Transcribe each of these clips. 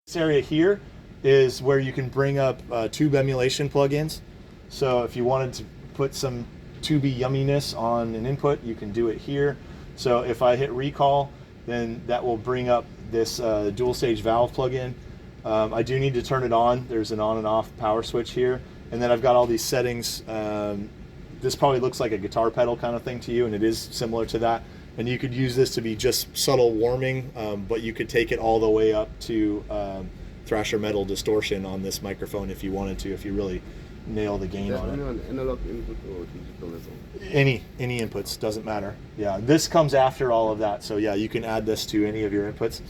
This area here is where you can bring up tube emulation plugins. So if you wanted to put some tubey yumminess on an input, you can do it here. So if I hit recall, then that will bring up this dual stage valve plugin. I do need to turn it on. There's an on and off power switch here. And then I've got all these settings. This probably looks like a guitar pedal kind of thing to you, and it is similar to that. And you could use this to be just subtle warming, but you could take it all the way up to Thrasher metal distortion on this microphone if you wanted to, if you really nail the gain on it. An analog input or digital as well? Any inputs, doesn't matter. Yeah, this comes after all of that. So yeah, you can add this to any of your inputs.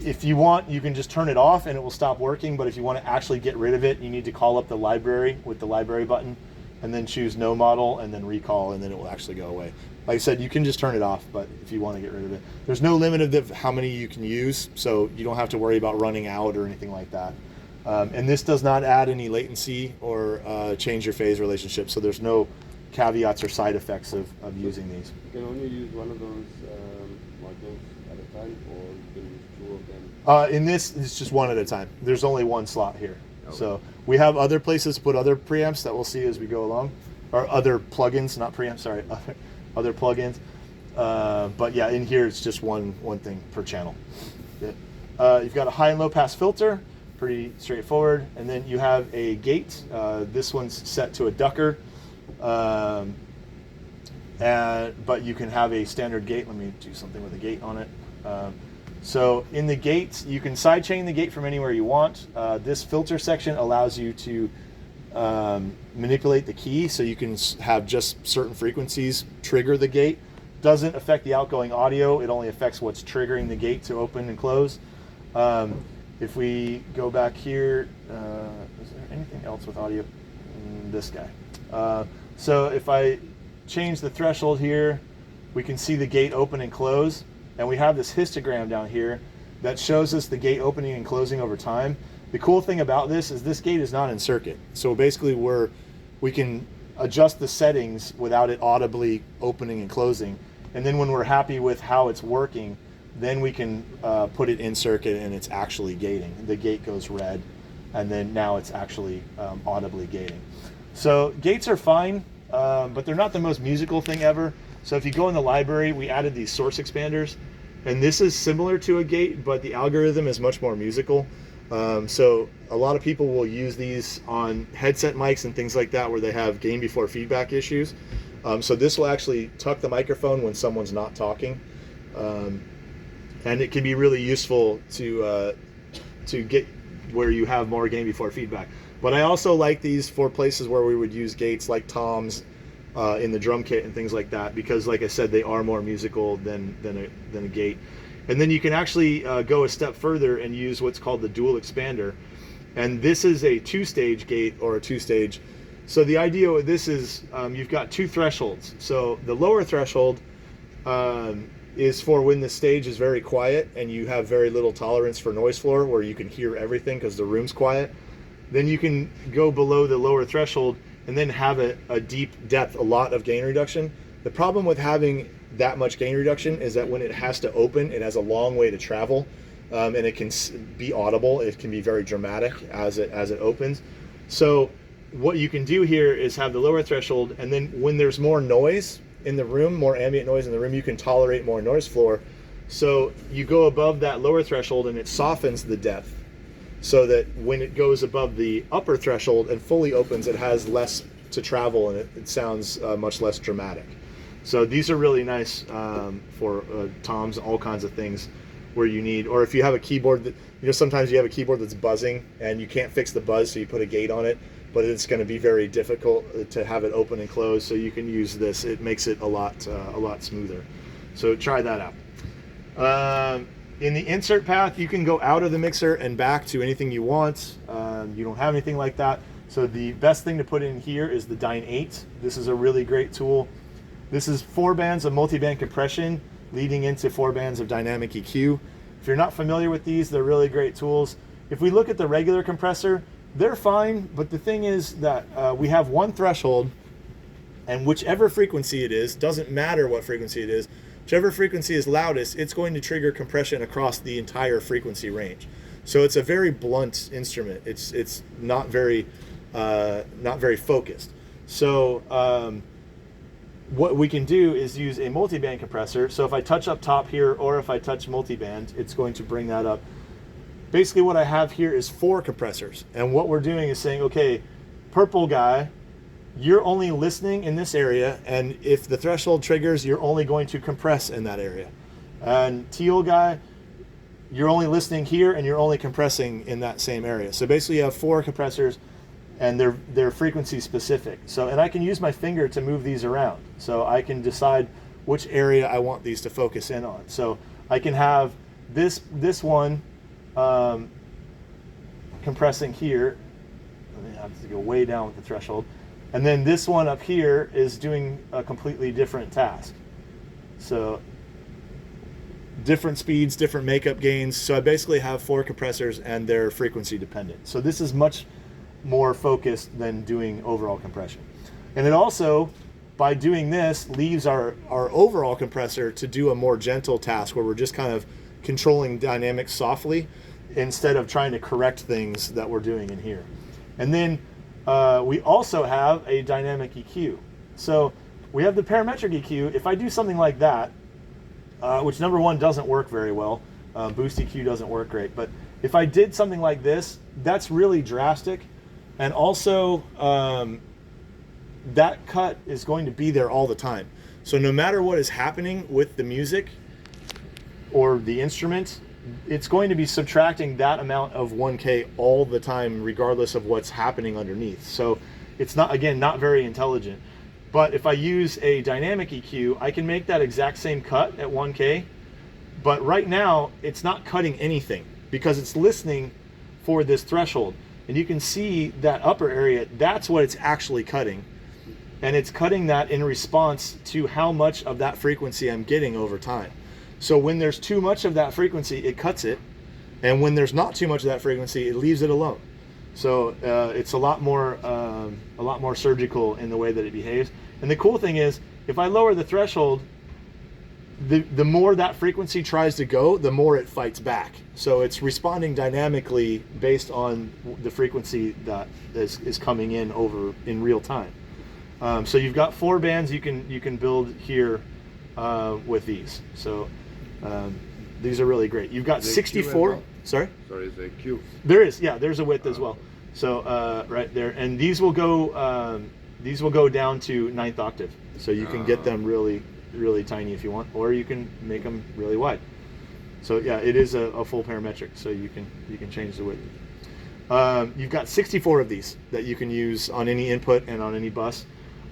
If you want, you can just turn it off and it will stop working. But if you want to actually get rid of it, you need to call up the library with the library button and then choose no model and then recall, and then it will actually go away. Like I said, you can just turn it off, but if you want to get rid of it, there's no limit of how many you can use, so you don't have to worry about running out or anything like that. And this does not add any latency or change your phase relationship, so there's no caveats or side effects of using these. You can only use one of those modules at a time, or you can use two of them? In this, it's just one at a time. There's only one slot here. Okay. So we have other places to put other preamps that we'll see as we go along, or other plugins, not preamps, sorry, other plugins. But yeah, in here it's just one thing per channel. You've got a high and low pass filter, pretty straightforward, and then you have a gate. This one's set to a ducker, but you can have a standard gate. Let me do something with a gate on it. So in the gate, you can sidechain the gate from anywhere you want. This filter section allows you to manipulate the key, so you can have just certain frequencies trigger the gate. Doesn't affect the outgoing audio, it only affects what's triggering the gate to open and close. If we go back here, is there anything else with audio? This guy. So if I change the threshold here, we can see the gate open and close, and we have this histogram down here that shows us the gate opening and closing over time. The cool thing about this is this gate is not in circuit. So basically we can adjust the settings without it audibly opening and closing. And then when we're happy with how it's working, then we can put it in circuit and it's actually gating. The gate goes red, and then now it's actually audibly gating. So gates are fine, but they're not the most musical thing ever. So if you go in the library, we added these source expanders, and this is similar to a gate, but the algorithm is much more musical. So a lot of people will use these on headset mics and things like that where they have gain before feedback issues. So this will actually tuck the microphone when someone's not talking. And it can be really useful to get where you have more gain before feedback. But I also like these for places where we would use gates like toms in the drum kit and things like that, because like I said, they are more musical than a gate. And then you can actually go a step further and use what's called the dual expander. And this is a two-stage gate or a two-stage. So the idea with this is you've got two thresholds. So the lower threshold is for when the stage is very quiet and you have very little tolerance for noise floor, where you can hear everything because the room's quiet. Then you can go below the lower threshold and then have a deep depth, a lot of gain reduction. The problem with having that much gain reduction is that when it has to open, it has a long way to travel, and it can be audible. It can be very dramatic as it opens. So what you can do here is have the lower threshold, and then when there's more noise in the room, more ambient noise in the room, you can tolerate more noise floor. So you go above that lower threshold and it softens the depth, so that when it goes above the upper threshold and fully opens, it has less to travel and it sounds much less dramatic. So these are really nice for toms, all kinds of things where you need, or if you have a keyboard that, sometimes you have a keyboard that's buzzing and you can't fix the buzz, so you put a gate on it, but it's going to be very difficult to have it open and close. So you can use this. It makes it a lot smoother. So try that out. In the insert path, you can go out of the mixer and back to anything you want. You don't have anything like that. So the best thing to put in here is the Dyne 8. This is a really great tool. This is 4 bands of multi-band compression leading into 4 bands of dynamic EQ. If you're not familiar with these, they're really great tools. If we look at the regular compressor, they're fine, but the thing is that we have one threshold, and whichever frequency it is, doesn't matter what frequency it is, whichever frequency is loudest, it's going to trigger compression across the entire frequency range. So it's a very blunt instrument. It's not very focused. So what we can do is use a multiband compressor. So if I touch up top here, or if I touch multiband, it's going to bring that up. Basically what I have here is 4 compressors. And what we're doing is saying, okay, purple guy, you're only listening in this area, and if the threshold triggers, you're only going to compress in that area. And teal guy, you're only listening here, and you're only compressing in that same area. So basically you have 4 compressors, and they're frequency specific. So, and I can use my finger to move these around. So I can decide which area I want these to focus in on. So I can have this one compressing here. Let me have to go way down with the threshold. And then this one up here is doing a completely different task. So different speeds, different makeup gains. So I basically have 4 compressors, and they're frequency dependent. So this is much more focused than doing overall compression. And it also, by doing this, leaves our overall compressor to do a more gentle task where we're just kind of controlling dynamics softly instead of trying to correct things that we're doing in here. And then we also have a dynamic EQ. So we have the parametric EQ. If I do something like that, which number one doesn't work very well, boost EQ doesn't work great, but if I did something like this, that's really drastic. And also, that cut is going to be there all the time. So no matter what is happening with the music or the instrument, it's going to be subtracting that amount of 1K all the time, regardless of what's happening underneath. So it's not, again, not very intelligent. But if I use a dynamic EQ, I can make that exact same cut at 1K. But right now, it's not cutting anything because it's listening for this threshold. And you can see that upper area, that's what it's actually cutting. And it's cutting that in response to how much of that frequency I'm getting over time. So when there's too much of that frequency, it cuts it. And when there's not too much of that frequency, it leaves it alone. So it's a lot more surgical in the way that it behaves. And the cool thing is, if I lower the threshold, the more that frequency tries to go, the more it fights back. So it's responding dynamically based on the frequency that is coming in over in real time. So you've got 4 bands you can build here with these. So these are really great. You've got 64. Well. Sorry, is there a Q? There is, yeah. There's a width as well. So right there, and these will go down to 9th octave. So you can get them really tiny if you want, or you can make them really wide. So yeah, it is a full parametric, so you can change the width. You've got 64 of these that you can use on any input and on any bus.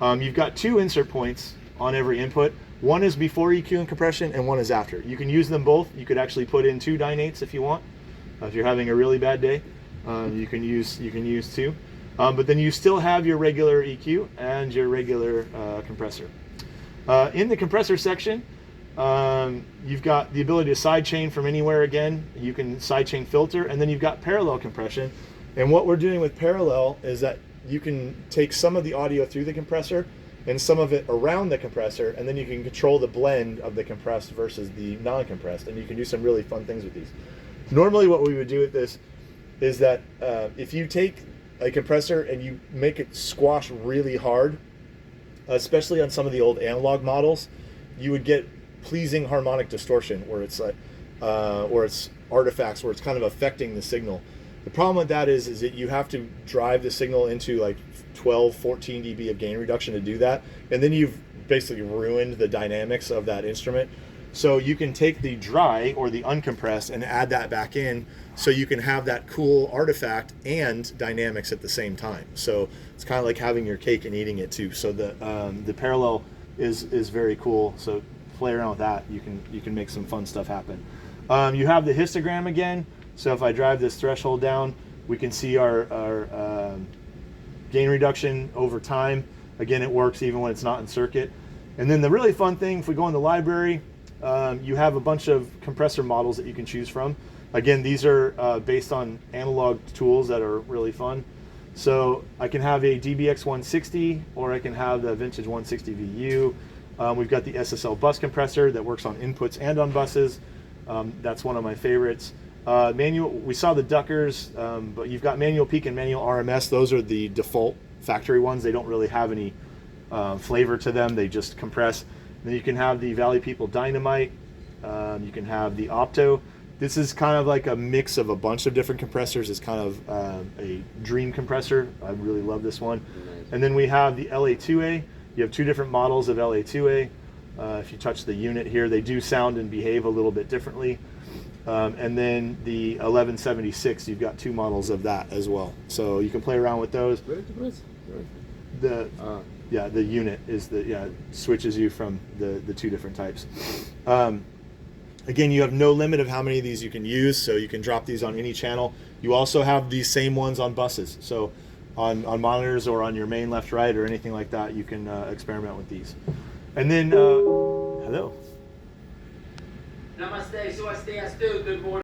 You've got 2 insert points on every input. One is before EQ and compression, and one is after. You can use them both. You could actually put in 2 dynates if you want. If you're having a really bad day, you can use 2. But then you still have your regular EQ and your regular compressor. In the compressor section, you've got the ability to sidechain from anywhere again. You can sidechain filter, and then you've got parallel compression. And what we're doing with parallel is that you can take some of the audio through the compressor and some of it around the compressor, and then you can control the blend of the compressed versus the non-compressed, and you can do some really fun things with these. Normally what we would do with this is that if you take a compressor and you make it squash really hard, especially on some of the old analog models, you would get pleasing harmonic distortion where it's like, or it's artifacts where it's kind of affecting the signal. The problem with that is that you have to drive the signal into like 12, 14 dB of gain reduction to do that, and then you've basically ruined the dynamics of that instrument. So you can take the dry or the uncompressed and add that back in, so you can have that cool artifact and dynamics at the same time. So it's kind of like having your cake and eating it too. So the parallel is very cool. So play around with that. You can make some fun stuff happen. You have the histogram again. So if I drive this threshold down, we can see our gain reduction over time. Again, it works even when it's not in circuit. And then the really fun thing, if we go in the library, you have a bunch of compressor models that you can choose from. Again, these are based on analog tools that are really fun. So I can have a DBX 160, or I can have the vintage 160 VU. We've got the SSL bus compressor that works on inputs and on buses. That's one of my favorites. Manual, we saw the Duckers, but you've got manual peak and manual RMS. Those are the default factory ones. They don't really have any flavor to them. They just compress. Then you can have the Valley People Dynamite. You can have the Opto. This is kind of like a mix of a bunch of different compressors. It's kind of a dream compressor. I really love this one. And then we have the LA2A. You have two different models of LA2A. If you touch the unit here, they do sound and behave a little bit differently. And then the 1176, you've got two models of that as well. So you can play around with those. The unit is switches you from the two different types. Again, you have no limit of how many of these you can use, so you can drop these on any channel. You also have these same ones on buses. So on monitors or on your main left, right, or anything like that, you can experiment with these. And then, hello. Namaste, swastiastu, good morning.